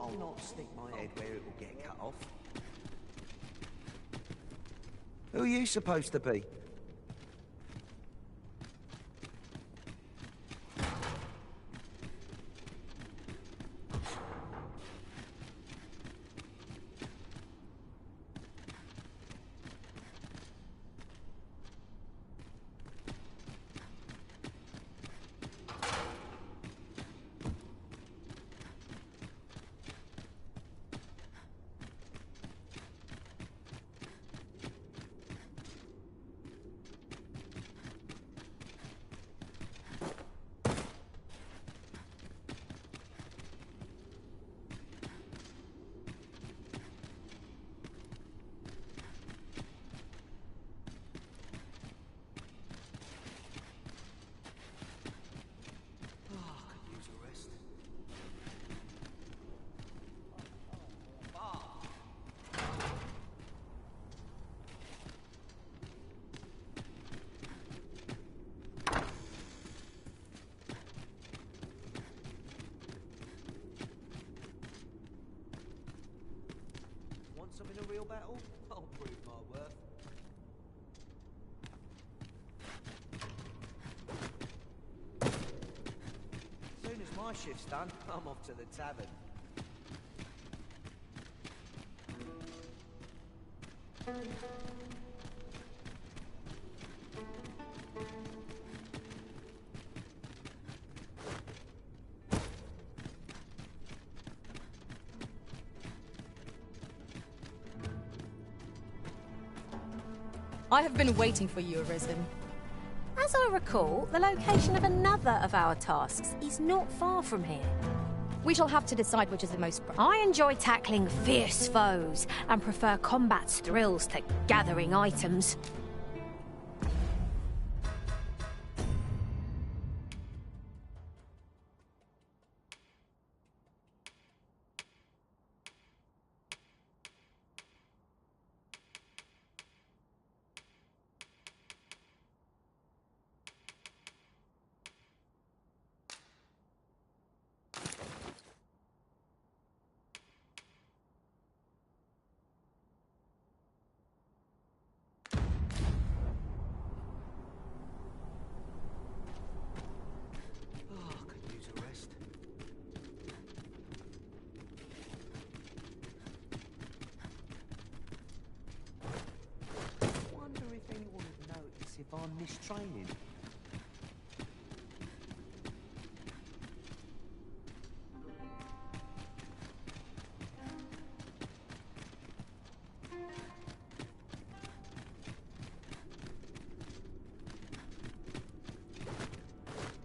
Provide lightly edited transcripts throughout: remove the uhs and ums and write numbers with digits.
I'll not stick my head where it will get cut off. Who are you supposed to be? Some in a real battle? I'll prove my worth. As soon as my shift's done, I'm off to the tavern. I have been waiting for you, Arisen. As I recall, the location of another of our tasks is not far from here. We shall have to decide which is the most... I enjoy tackling fierce foes and prefer combat's thrills to gathering items. If I'm mistraining.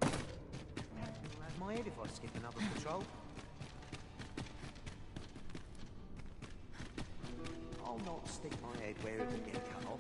I'll have my head if I skip another patrol. I'll not stick my head where it will get cut off.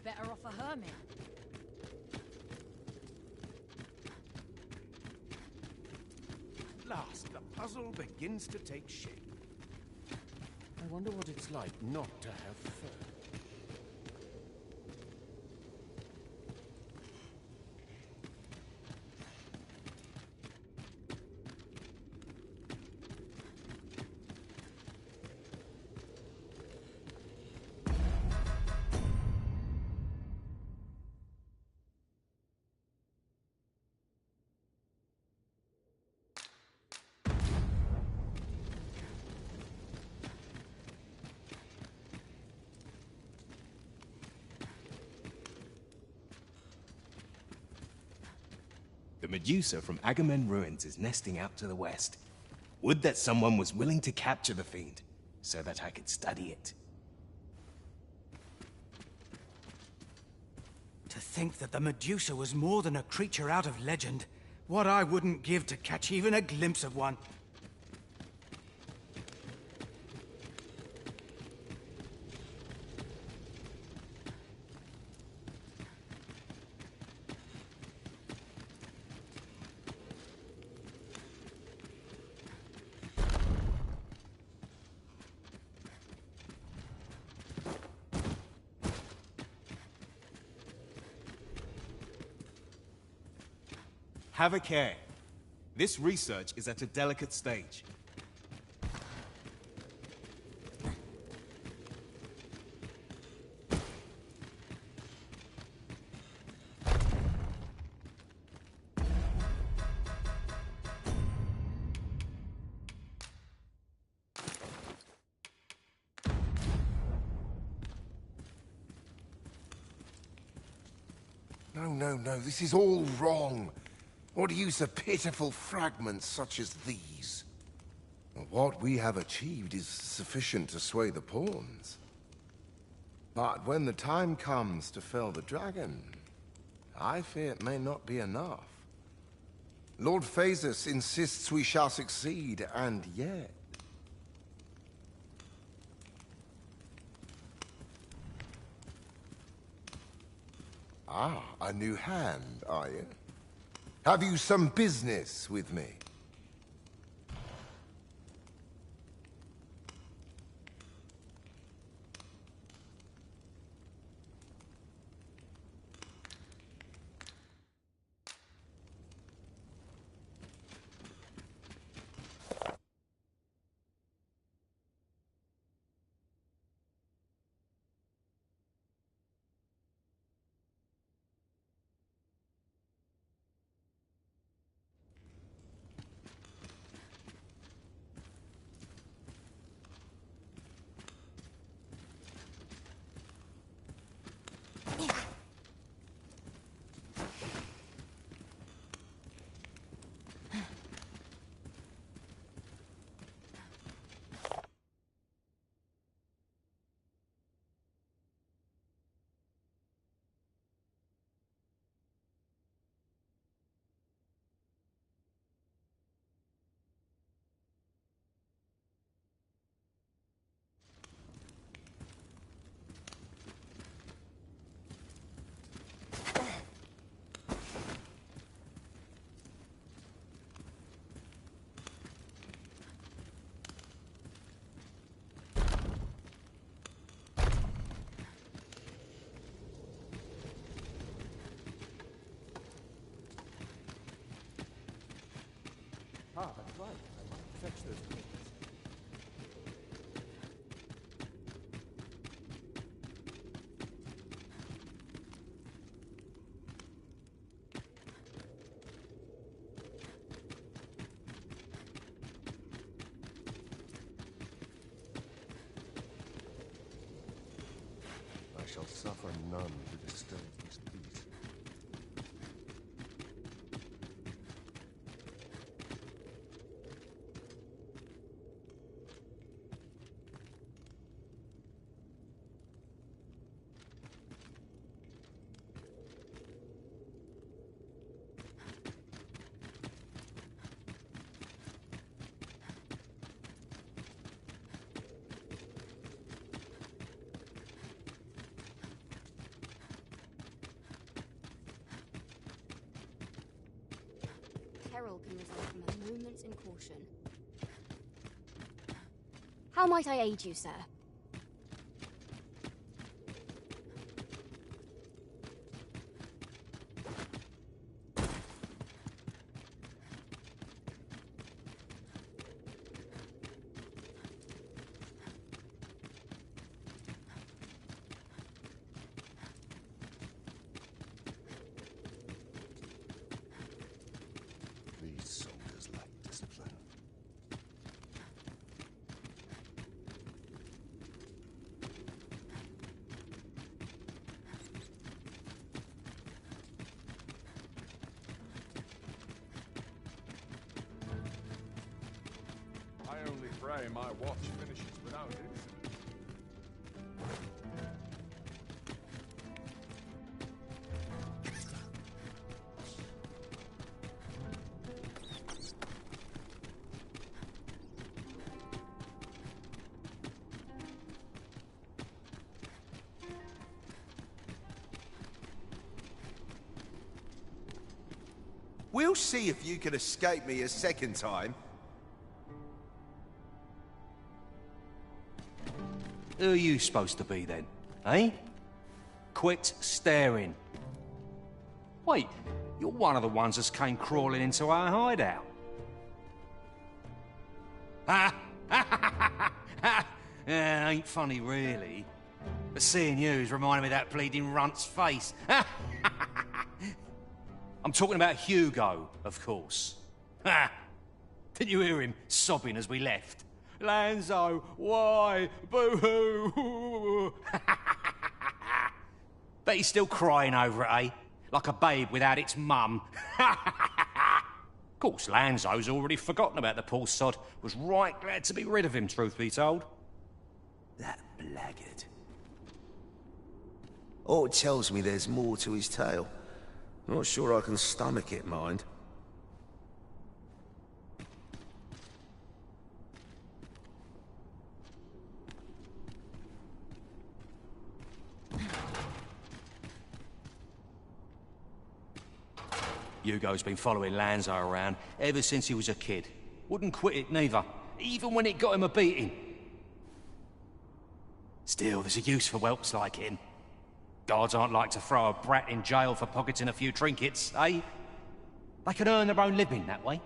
better off a hermit. At last, the puzzle begins to take shape. I wonder what it's like not to have fur. The Medusa from Agamemnon Ruins is nesting out to the west. Would that someone was willing to capture the fiend, so that I could study it. To think that the Medusa was more than a creature out of legend. What I wouldn't give to catch even a glimpse of one. Have a care. This research is at a delicate stage. No, this is all wrong. What use of pitiful fragments such as these? What we have achieved is sufficient to sway the pawns. But when the time comes to fell the dragon, I fear it may not be enough. Lord Phasus insists we shall succeed, and yet... Ah, a new hand, are you? Have you some business with me? Ah, that's right. I must fetch those things. I shall suffer none to disturb this peace. peril can result from a moment's incaution. How might I aid you, sir? These soldiers lack discipline. I only pray my watch finishes without it. We'll see if you can escape me a second time. Who are you supposed to be then, eh? Quit staring. Wait, you're one of the ones that came crawling into our hideout. Ha! Yeah, ain't funny really. But seeing you is reminding me of that bleeding runt's face. I'm talking about Hugo, of course. Ha! Didn't you hear him sobbing as we left? Lanzo, why? Boo-hoo! Bet he's still crying over it, eh? Like a babe without its mum. Of course, Lanzo's already forgotten about the poor sod. Was right glad to be rid of him, truth be told. That blackguard. Oh, it tells me there's more to his tale. Not sure I can stomach it, mind. Hugo's been following Lanzo around ever since he was a kid. Wouldn't quit it neither, even when it got him a beating. Still, there's a use for whelps like him. Guards aren't like to throw a brat in jail for pocketing a few trinkets, eh? They can earn their own living that way.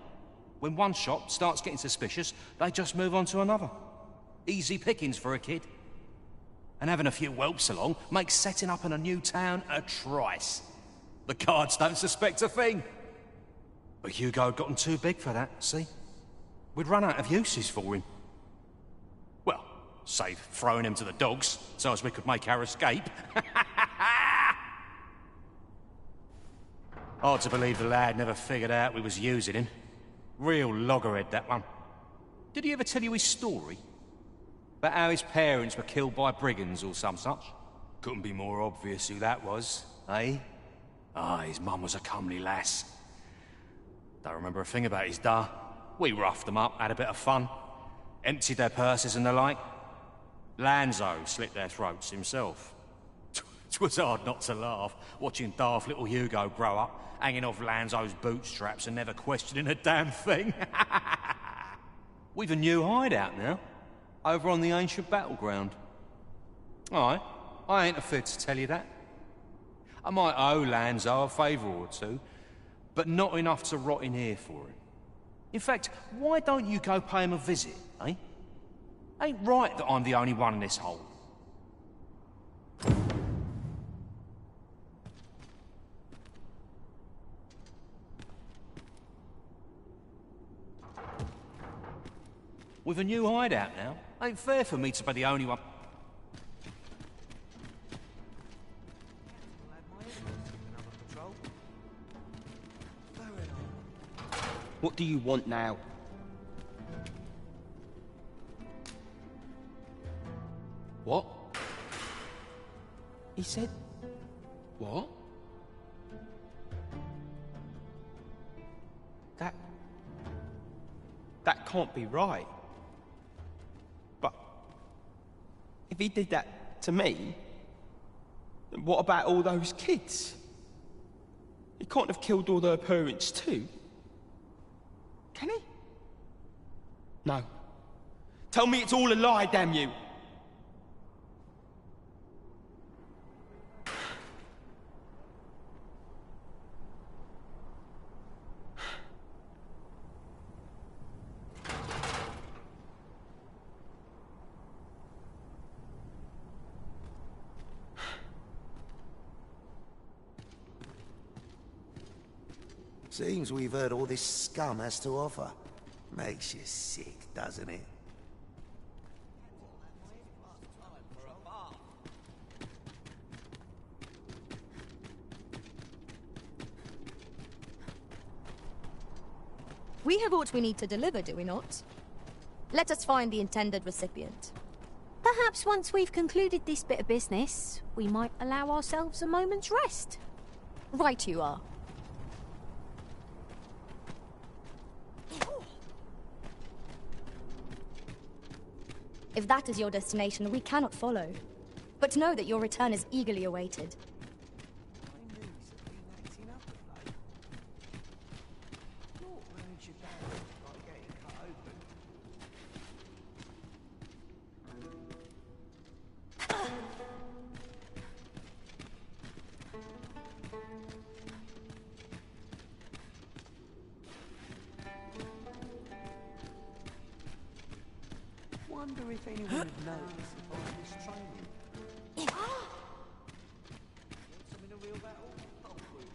When one shop starts getting suspicious, they just move on to another. Easy pickings for a kid. And having a few whelps along makes setting up in a new town a trice. The guards don't suspect a thing. But Hugo had gotten too big for that, see? We'd run out of uses for him. Well, save throwing him to the dogs, so as we could make our escape. Hard to believe the lad never figured out we was using him. Real loggerhead, that one. Did he ever tell you his story? About how his parents were killed by brigands or some such? Couldn't be more obvious who that was, eh? Ah, his mum was a comely lass. Don't remember a thing about his da. We roughed them up, had a bit of fun. Emptied their purses and the like. Lanzo slit their throats himself. 'Twas hard not to laugh, watching daft little Hugo grow up, hanging off Lanzo's bootstraps and never questioning a damn thing. We've a new hideout now, over on the ancient battleground. Aye, I ain't afraid to tell you that. I might owe Lanzo a favour or two, but not enough to rot in here for him. In fact, why don't you go pay him a visit, eh? Ain't right that I'm the only one in this hole. With a new hideout now, ain't fair for me to be the only one. What do you want now? What? He said... What? That can't be right. But... if he did that to me... then what about all those kids? He can't have killed all their parents too. Can he? No. Tell me it's all a lie, damn you! Seems we've heard all this scum has to offer. Makes you sick, doesn't it? We have what we need to deliver, do we not? Let us find the intended recipient. Perhaps once we've concluded this bit of business, we might allow ourselves a moment's rest. Right you are. If that is your destination, we cannot follow. But know that your return is eagerly awaited. Wonder if anyone would notice if I was training. Some in a real battle? Oh, good.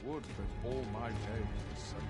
Would that all my days were simple.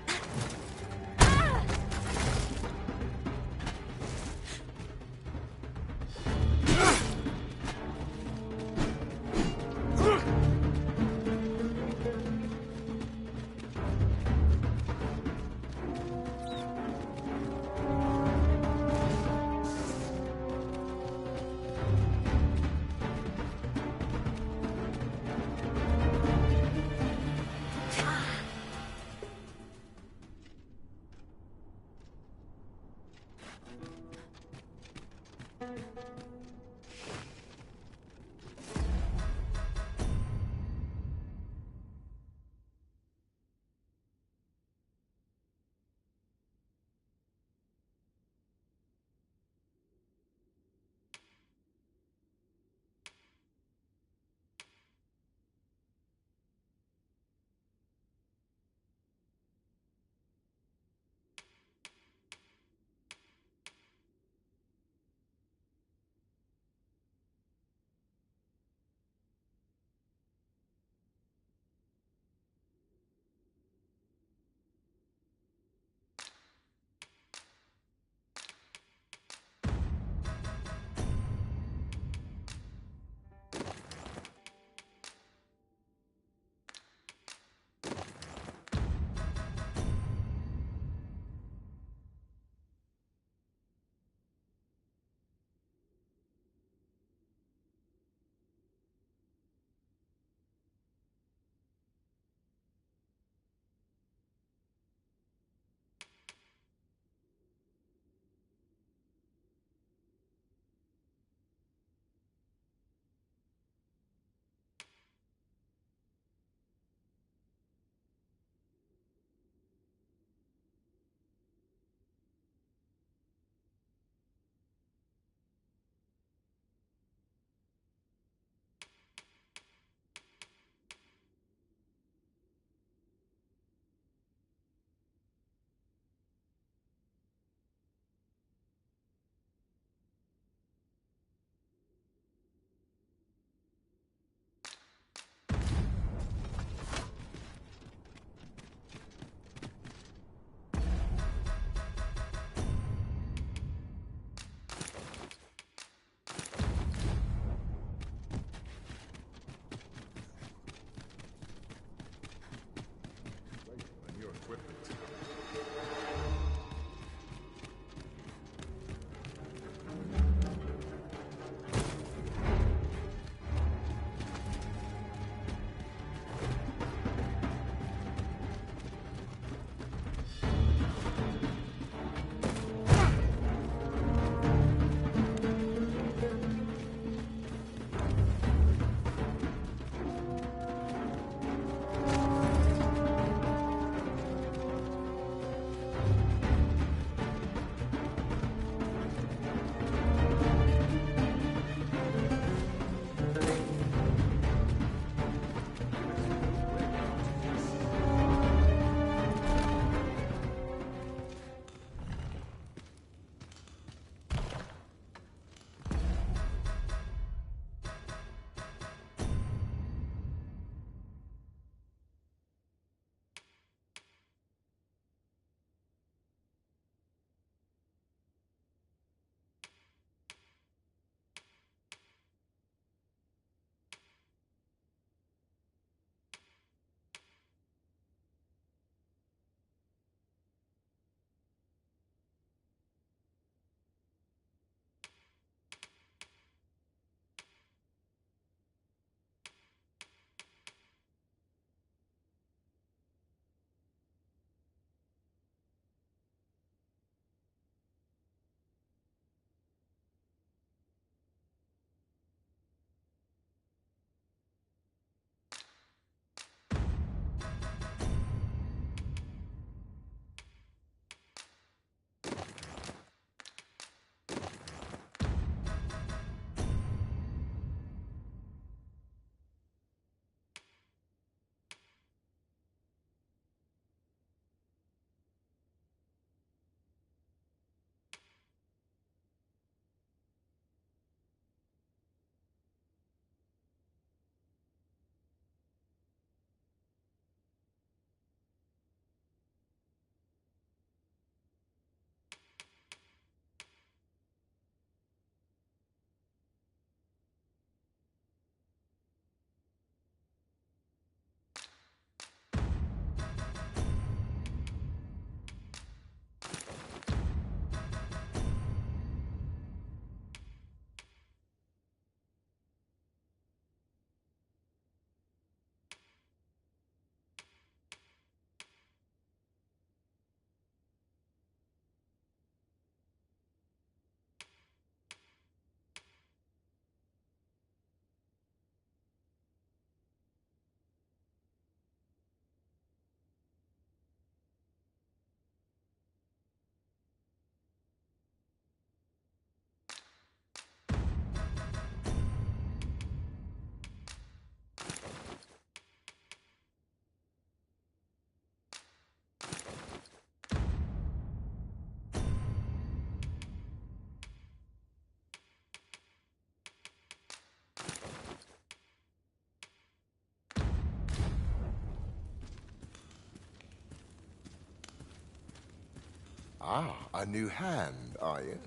Ah, a new hand, are you?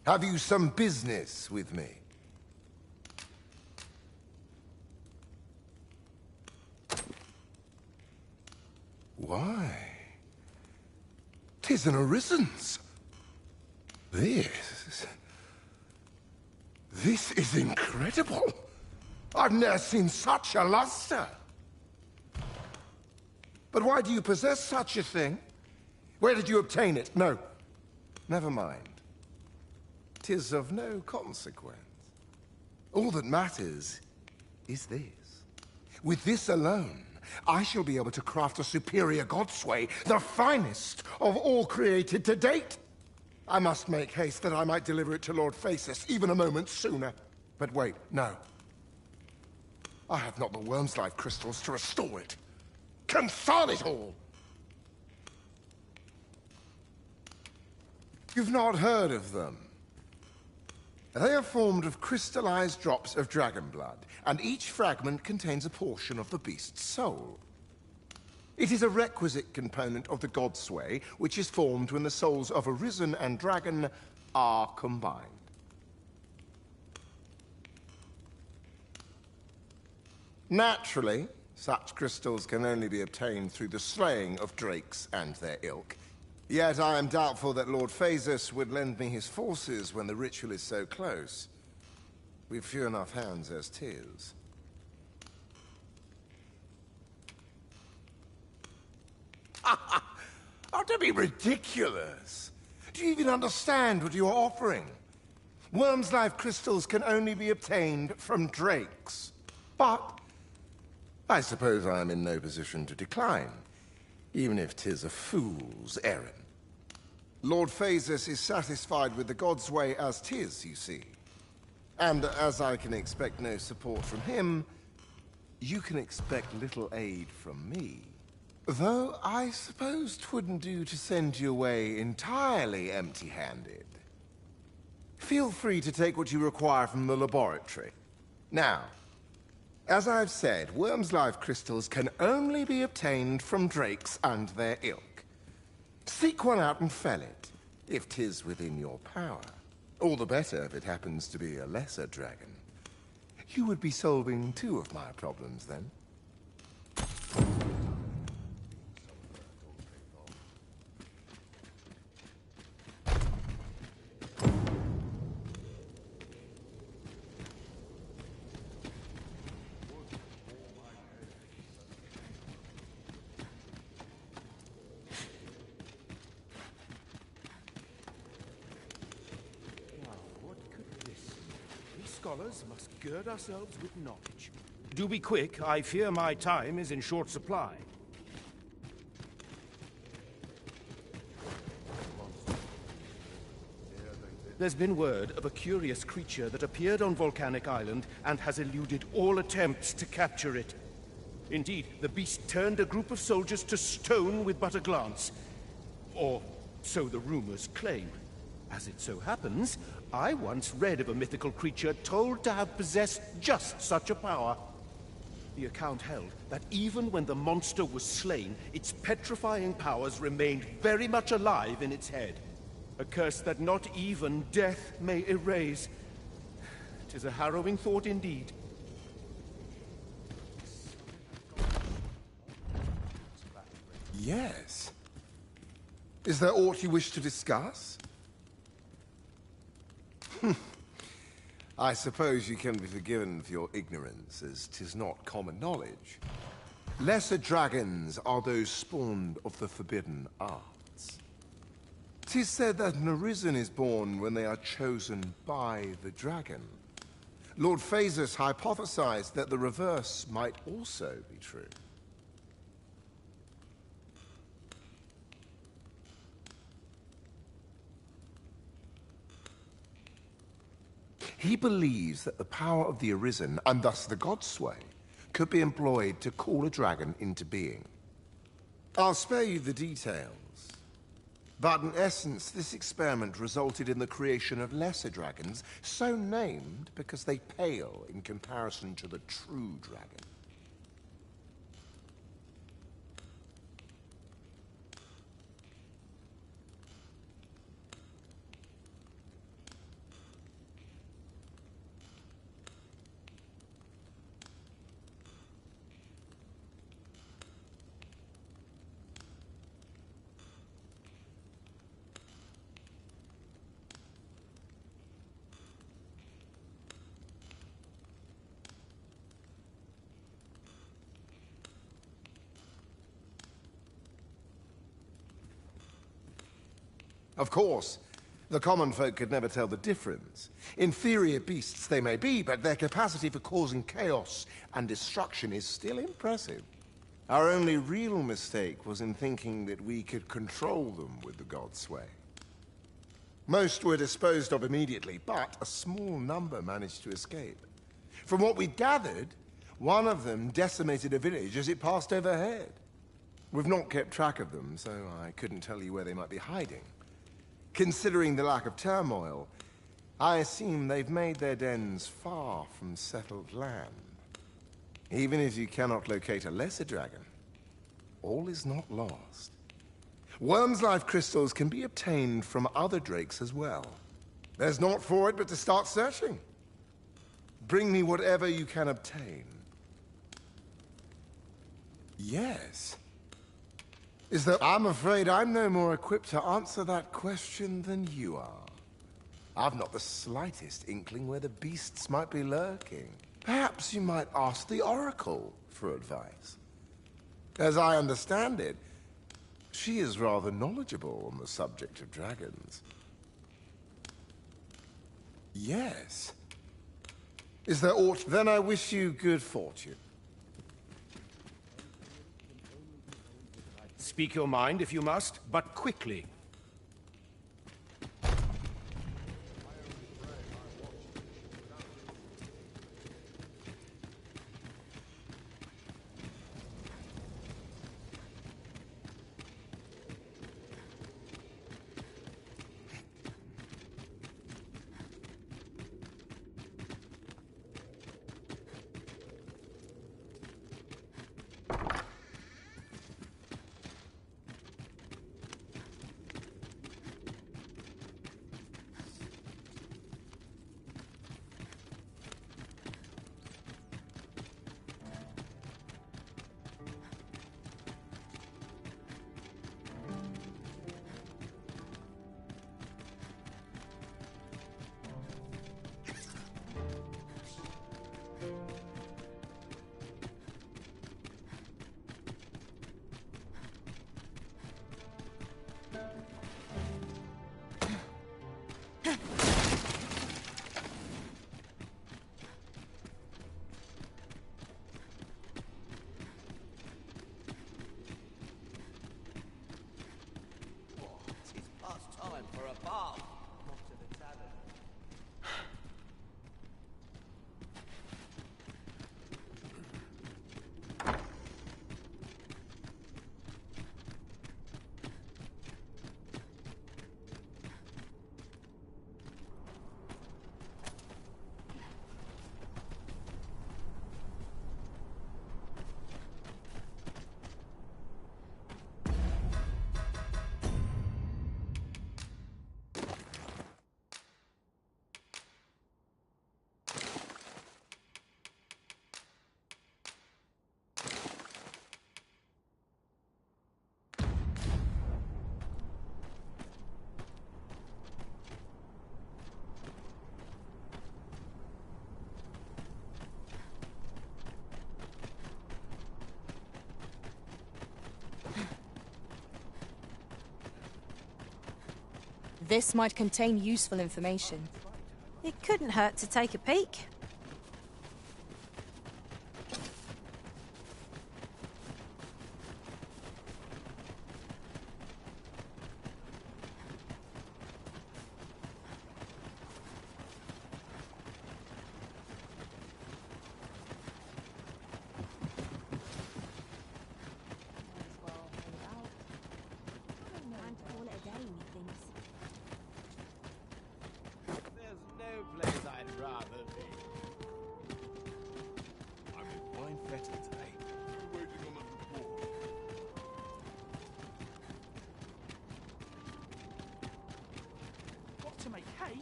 Have you some business with me? Why? 'Tis an Arisen's. This is incredible. I've never seen such a luster. But why do you possess such a thing? Where did you obtain it? No, never mind. 'Tis of no consequence. All that matters is this. With this alone, I shall be able to craft a superior godsway, the finest of all created to date. I must make haste that I might deliver it to Lord Phasis even a moment sooner. But wait, no. I have not the wyrmslife crystals to restore it. Confound it all! You've not heard of them. They are formed of crystallized drops of dragon blood, and each fragment contains a portion of the beast's soul. It is a requisite component of the godsway, which is formed when the souls of Arisen and Dragon are combined. Naturally, such crystals can only be obtained through the slaying of drakes and their ilk. Yet I am doubtful that Lord Phasis would lend me his forces when the ritual is so close. We've few enough hands as 'tis. Oh, don't be ridiculous. Do you even understand what you're offering? Wyrmslife crystals can only be obtained from drakes. But I suppose I am in no position to decline, even if 'tis a fool's errand. Lord Phasis is satisfied with the godsway as 'tis, you see. And as I can expect no support from him, you can expect little aid from me. Though I suppose 'twouldn't do to send you away entirely empty-handed. Feel free to take what you require from the laboratory. Now, as I've said, wyrmslife crystals can only be obtained from drakes and their ilk. Seek one out and fell it, if 'tis within your power. All the better if it happens to be a lesser dragon. You would be solving 2 of my problems, then. Scholars must gird ourselves with knowledge. Do be quick, I fear my time is in short supply. There's been word of a curious creature that appeared on Volcanic Island and has eluded all attempts to capture it. Indeed, the beast turned a group of soldiers to stone with but a glance. Or so the rumors claim. As it so happens, I once read of a mythical creature told to have possessed just such a power. The account held that even when the monster was slain, its petrifying powers remained very much alive in its head. A curse that not even death may erase. 'Tis a harrowing thought indeed. Yes. Is there aught you wish to discuss? I suppose you can be forgiven for your ignorance, as 'tis not common knowledge. Lesser dragons are those spawned of the forbidden arts. 'Tis said that an Arisen is born when they are chosen by the dragon. Lord Phasis hypothesized that the reverse might also be true. He believes that the power of the Arisen, and thus the godsway, could be employed to call a dragon into being. I'll spare you the details, but in essence, this experiment resulted in the creation of lesser dragons, so named because they pale in comparison to the true dragon. Of course, the common folk could never tell the difference. Inferior beasts they may be, but their capacity for causing chaos and destruction is still impressive. Our only real mistake was in thinking that we could control them with the God's sway. Most were disposed of immediately, but a small number managed to escape. From what we'd gathered, one of them decimated a village as it passed overhead. We've not kept track of them, so I couldn't tell you where they might be hiding. Considering the lack of turmoil, I assume they've made their dens far from settled land. Even if you cannot locate a lesser dragon, all is not lost. Wyrmslife crystals can be obtained from other drakes as well. There's naught for it but to start searching. Bring me whatever you can obtain. Yes. Is there... I'm afraid I'm no more equipped to answer that question than you are. I've not the slightest inkling where the beasts might be lurking. Perhaps you might ask the Oracle for advice. As I understand it, she is rather knowledgeable on the subject of dragons. Yes. Is there aught? Then I wish you good fortune. Speak your mind if you must, but quickly. This might contain useful information. It couldn't hurt to take a peek.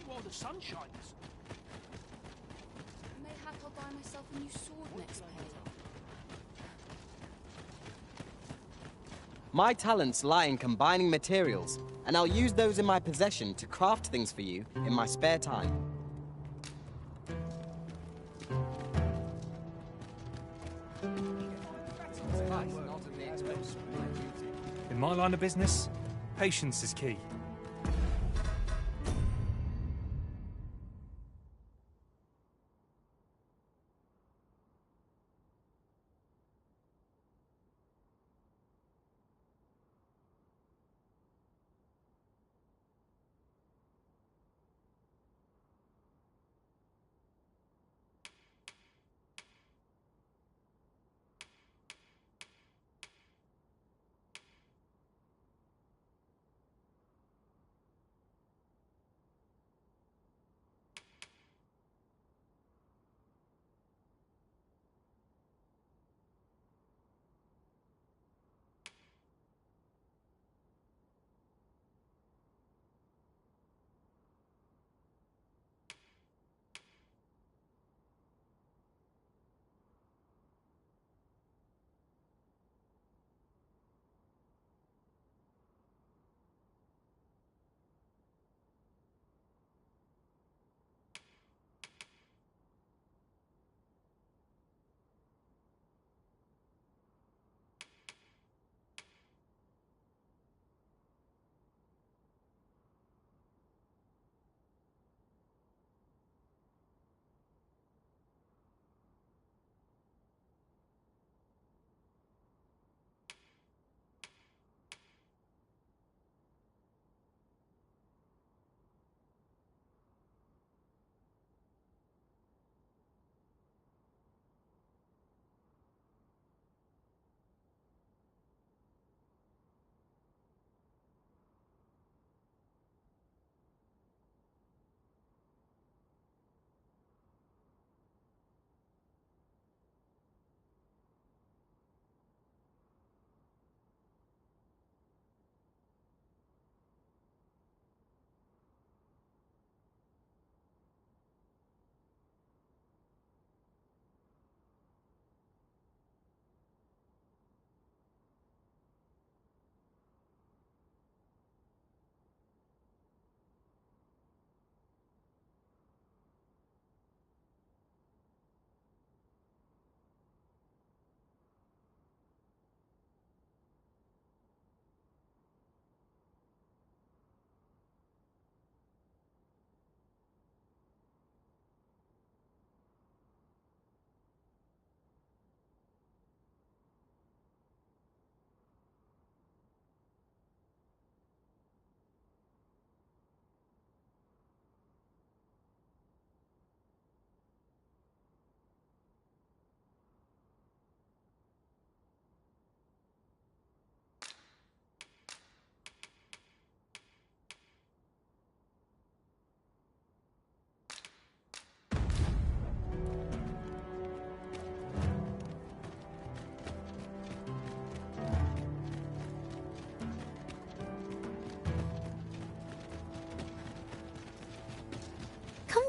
While the sun shines. Mayhap I'll buy myself a new sword next pay. My talents lie in combining materials, and I'll use those in my possession to craft things for you in my spare time. In my line of business, patience is key.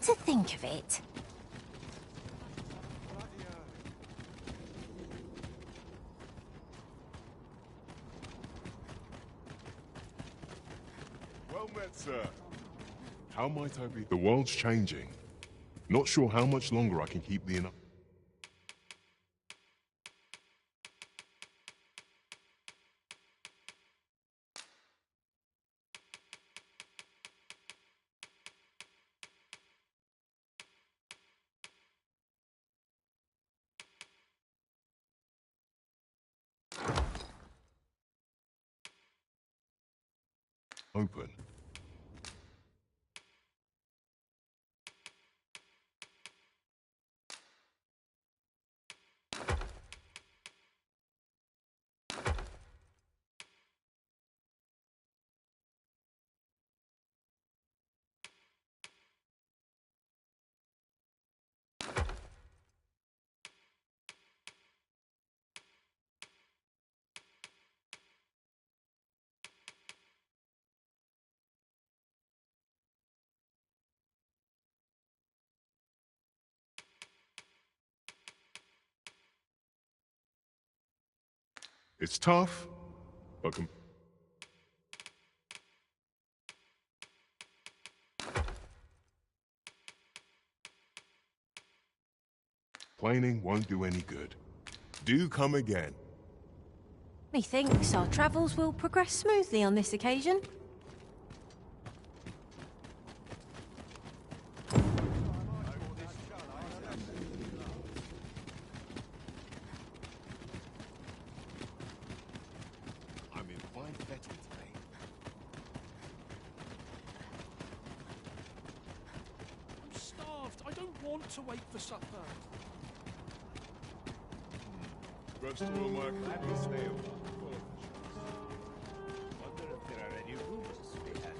to think of it, Well met, sir. How might I be? The world's changing. Not sure how much longer I can keep the open. It's tough, but complaining won't do any good. Do come again. methinks our travels will progress smoothly on this occasion. To wait for supper. Rest will mark happy stay a while. Wonder if there are any rooms spare.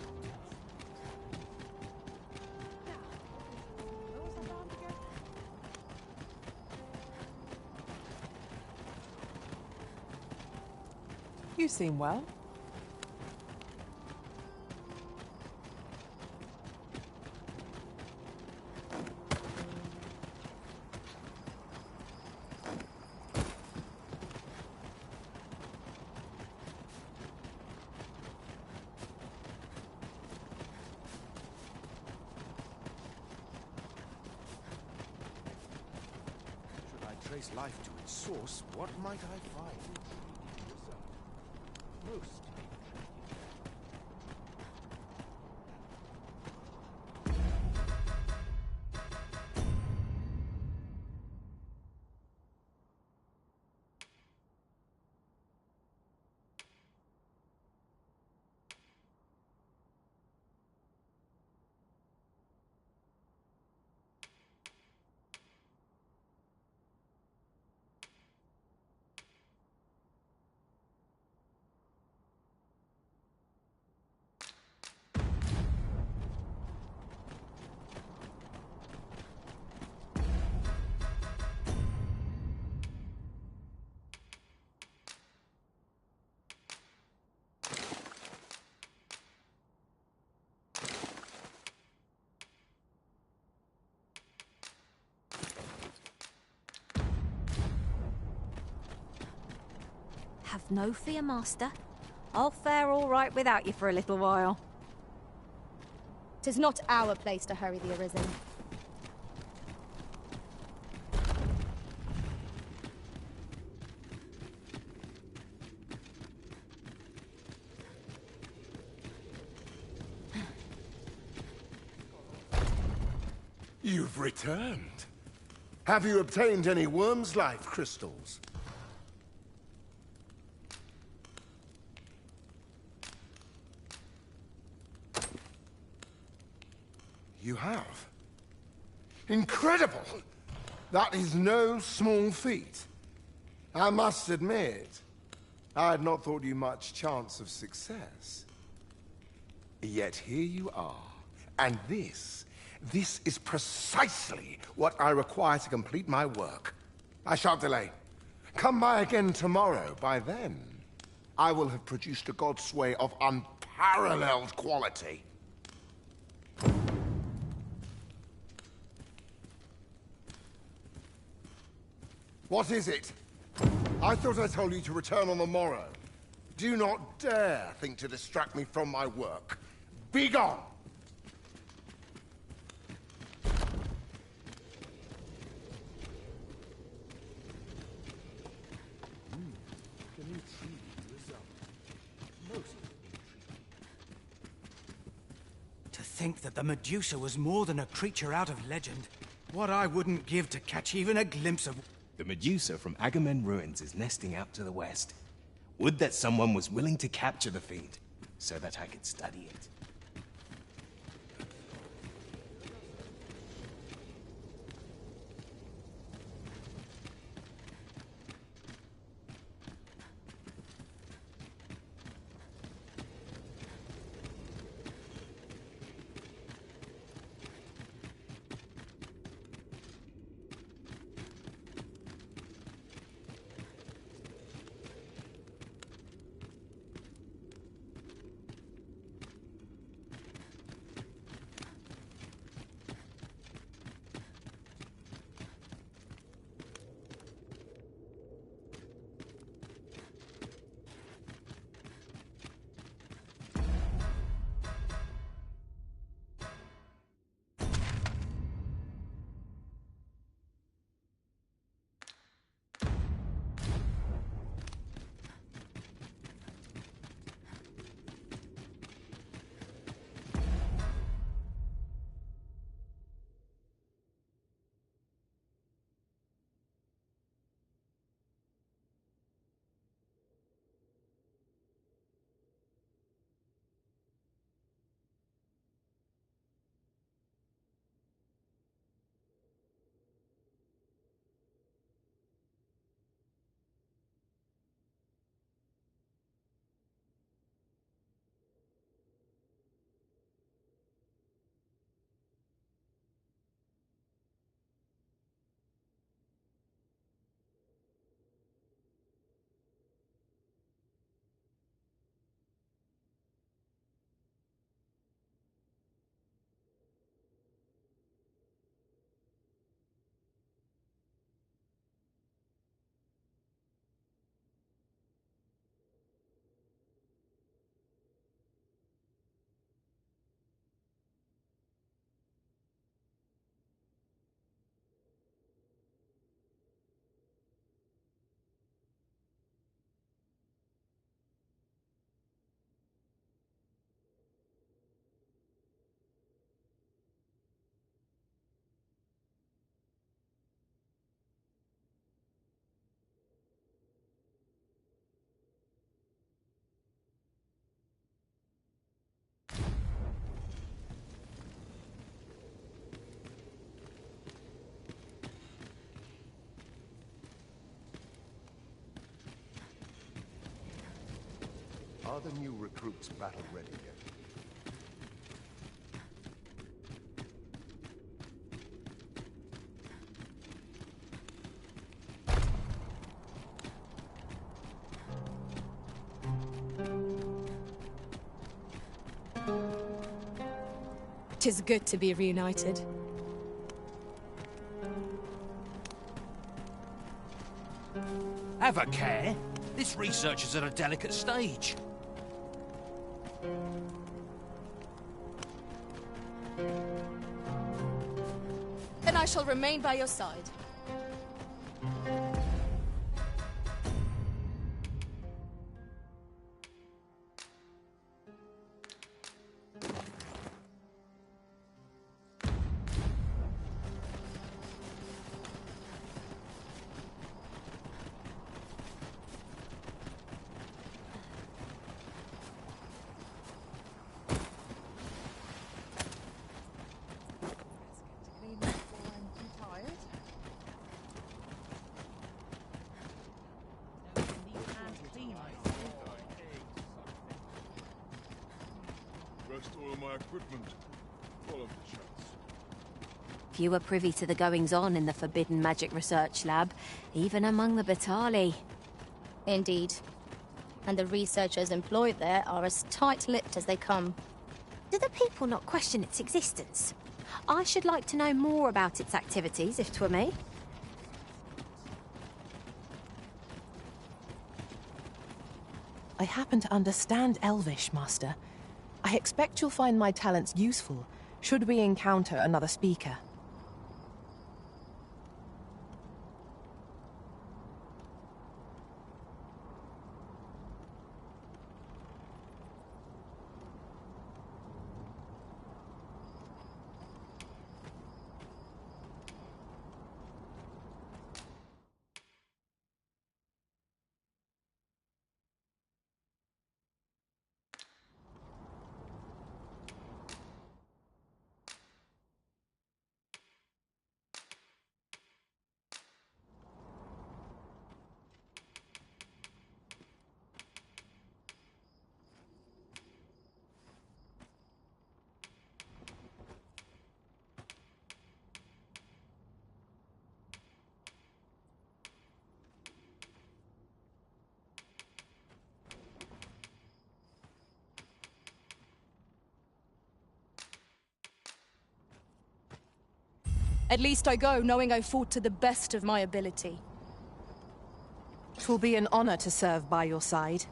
You seem well. Trace life to its source, what might I find? Most. Have no fear, Master. I'll fare all right without you for a little while. 'Tis not our place to hurry the Arisen. You've returned. Have you obtained any wyrmslife crystals? You have? Incredible! That is no small feat. I must admit, I had not thought you much chance of success. Yet here you are, and this is precisely what I require to complete my work. I shan't delay. Come by again tomorrow. By then, I will have produced a godsway of unparalleled quality. What is it? I thought I told you to return on the morrow. Do not dare think to distract me from my work. Be gone! To think that the Medusa was more than a creature out of legend. What I wouldn't give to catch even a glimpse of... The Medusa from Agamemnon ruins is nesting out to the west. Would that someone was willing to capture the fiend, so that I could study it. Are the new recruits battle-ready yet? Tis good to be reunited. Have a care. This research is at a delicate stage. Then I shall remain by your side. Rest all my equipment. Follow the chance. Few are privy to the goings-on in the Forbidden Magic Research Lab, even among the Batali. Indeed. And the researchers employed there are as tight-lipped as they come. Do the people not question its existence? I should like to know more about its activities, if 'twere me. I happen to understand Elvish, Master. I expect you'll find my talents useful, should we encounter another speaker. At least I go knowing I fought to the best of my ability. 'Twill be an honor to serve by your side.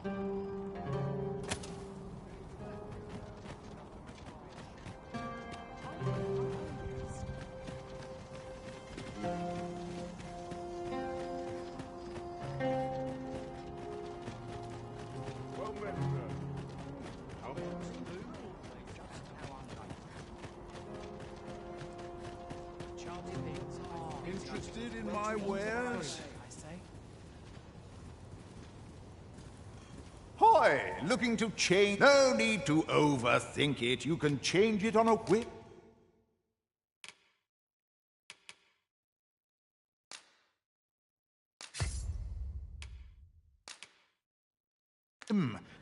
Interested in my wares? Hi, looking to change? No need to overthink it. You can change it on a whim.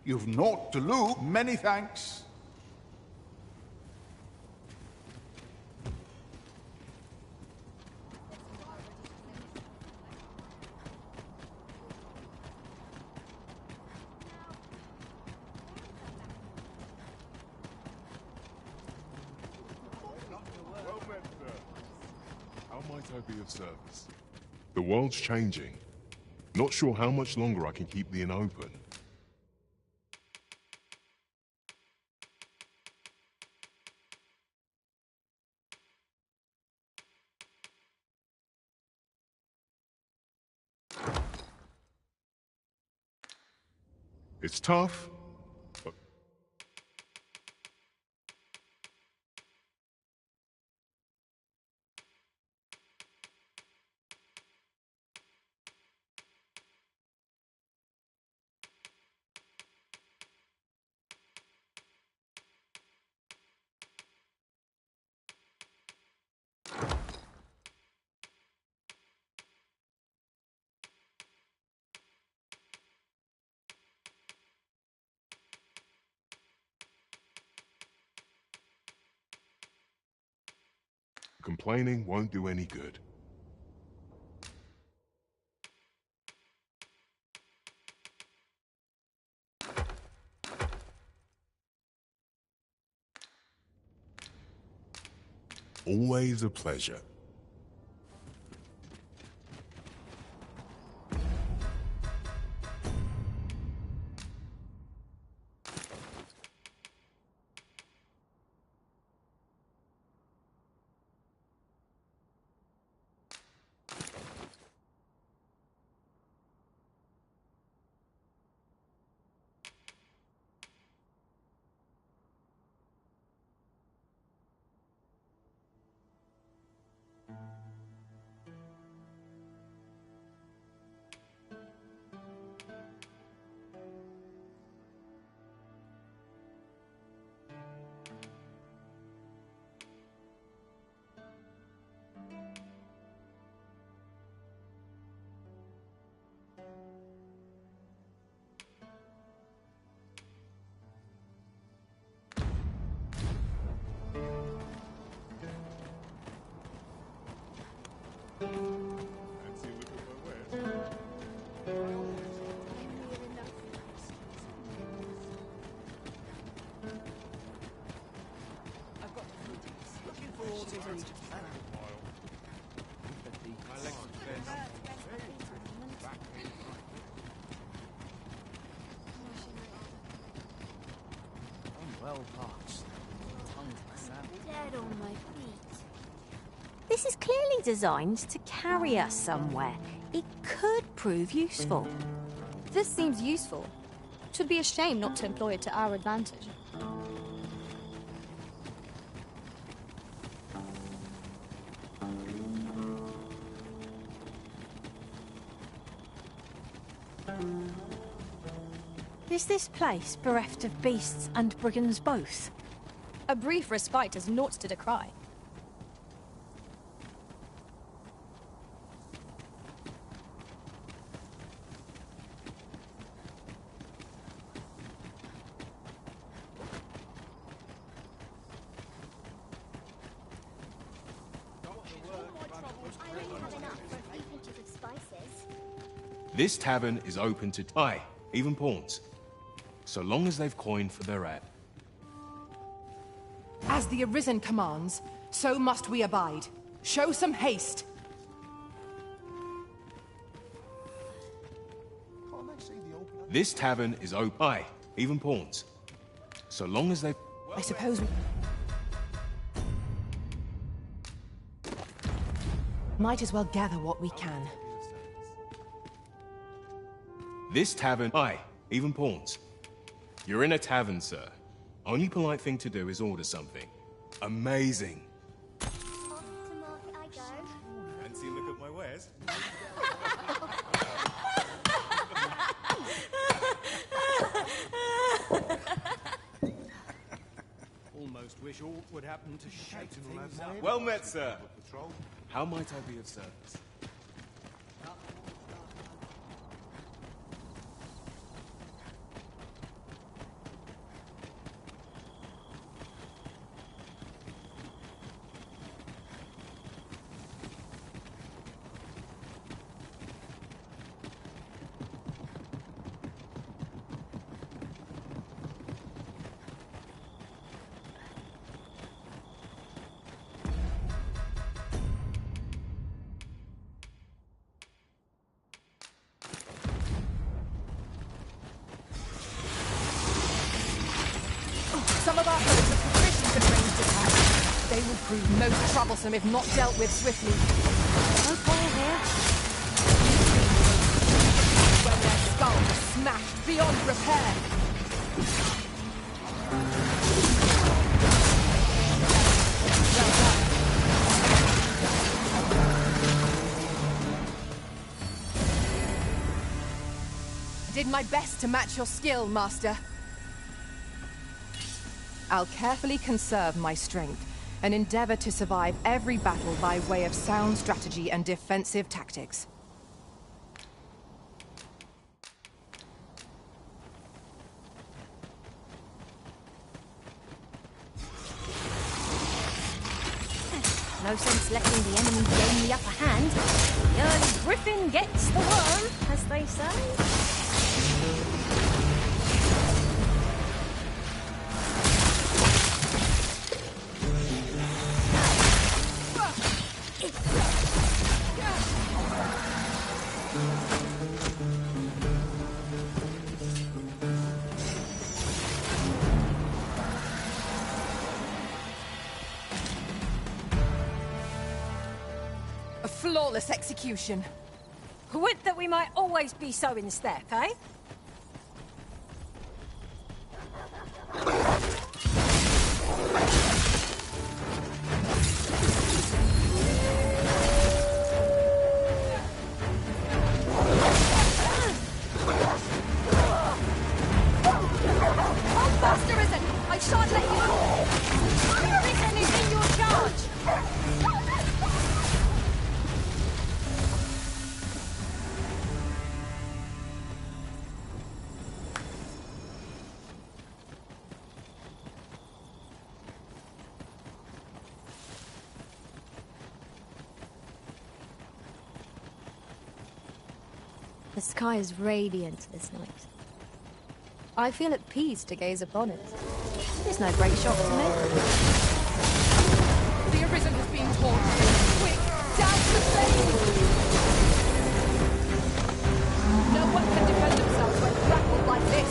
You've naught to lose. Many thanks. I be of service? The world's changing. Not sure how much longer I can keep the inn open. It's tough, but... Complaining won't do any good. Always a pleasure. skull parched. Tongue to myself. Dead on my feet. This is clearly designed to carry us somewhere. It could prove useful. This seems useful. Should be a shame not to employ it to our advantage. Is this place bereft of beasts and brigands both? A brief respite is naught to decry. This tavern is open to aye, even pawns, so long as they've coin for their ad. As the Arisen commands, so must we abide. Show some haste. This tavern is open, aye, even pawns, so long as they. I suppose. Might as well gather what we can. This tavern, aye, even pawns. You're in a tavern, sir. Only polite thing to do is order something. Amazing. Off to market I go. Fancy a look at my wares? Almost wish aught would happen to shake things up. Well met, sir. How might I be of service? Some of our foes are proficient at ranged attacks. They will prove most troublesome if not dealt with swiftly. Okay, here. When their skulls are smashed beyond repair. Well done. Did my best to match your skill, Master. I'll carefully conserve my strength and endeavor to survive every battle by way of sound strategy and defensive tactics. No sense letting the enemy gain the upper hand. The early griffin gets the worm, as they say. A flawless execution. Would that we might always be so in step, eh? Master Risen! I shan't let you go! Risen is in your charge! The sky is radiant this night. I feel at peace to gaze upon it. There's no great shock to me. The Arisen has been torn. Quick, down to the flames! No one can defend themselves when grappled like this.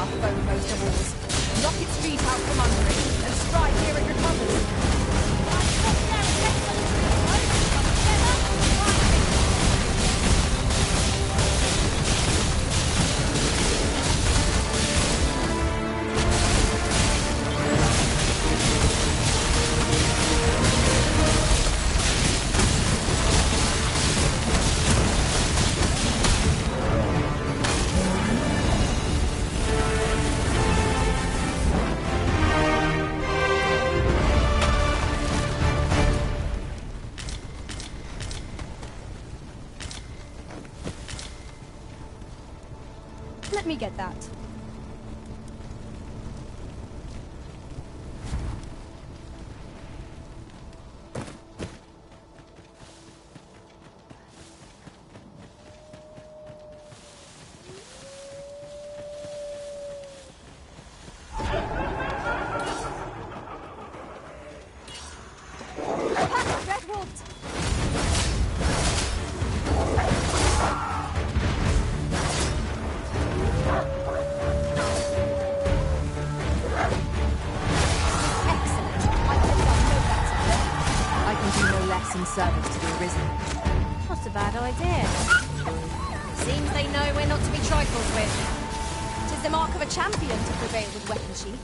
our foe most of all. Knock its feet out from under it, and strike here it recovers. Let me get that. Service to the Arisen. Not a bad idea. Seems they know we're not to be trifled with. 'Tis the mark of a champion to prevail with weapon sheathed.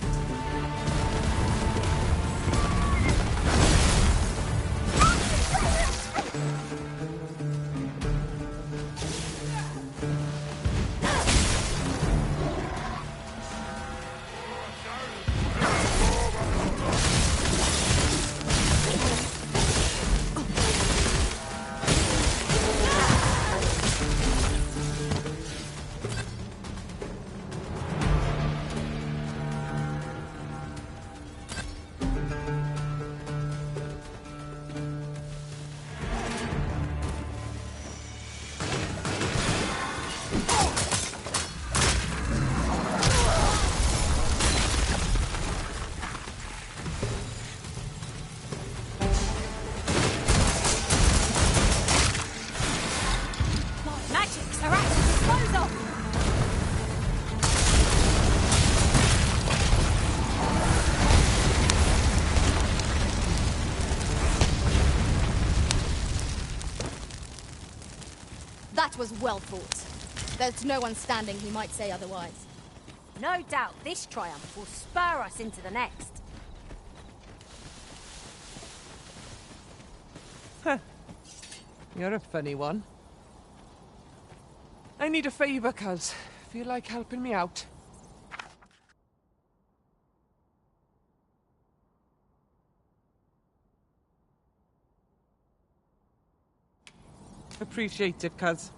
That was well fought. There's no one standing who might say otherwise. No doubt this triumph will spur us into the next. You're a funny one. I need a favor, cuz. Feel like helping me out? Appreciate it, cuz.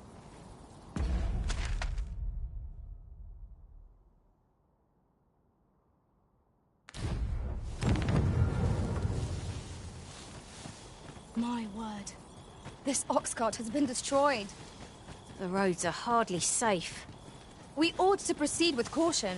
My word. This ox cart has been destroyed. The roads are hardly safe. We ought to proceed with caution.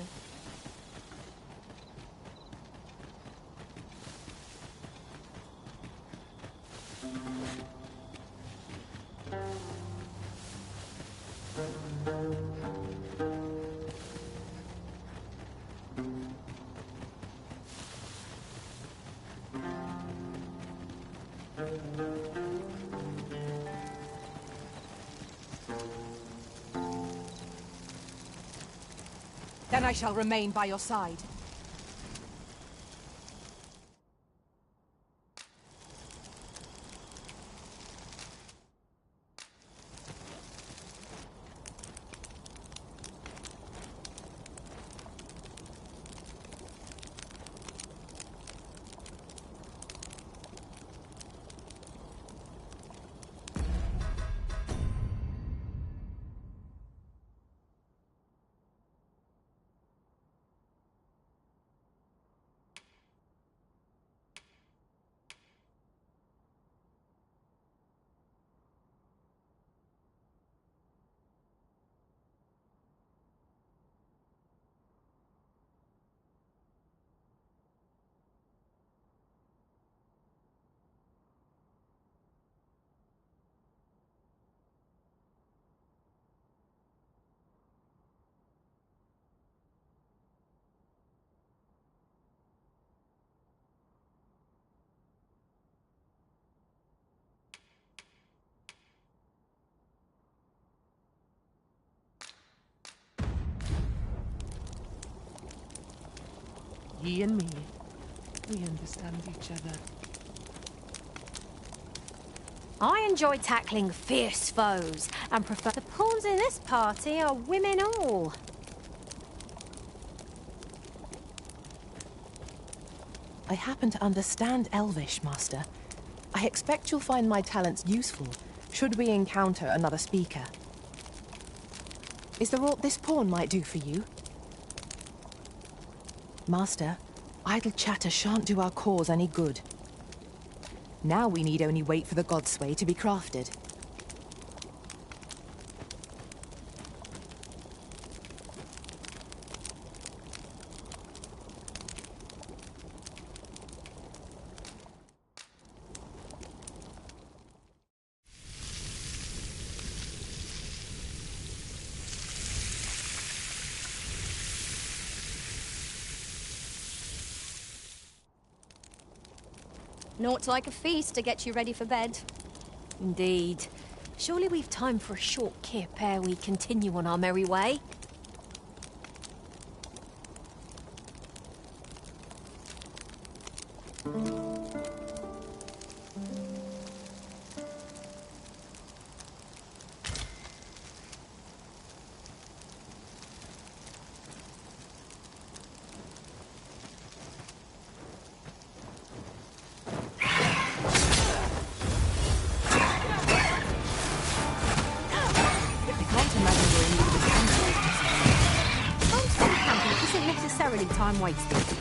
Then I shall remain by your side. Ye and me, we understand each other. I enjoy tackling fierce foes and prefer the pawns in this party are women all. I happen to understand Elvish, Master. I expect you'll find my talents useful should we encounter another speaker. Is there aught this pawn might do for you? Master, idle chatter shan't do our cause any good. Now we need only wait for the godsway to be crafted. Naught like a feast to get you ready for bed. Indeed. Surely we've time for a short kip ere we continue on our merry way. Time wasted.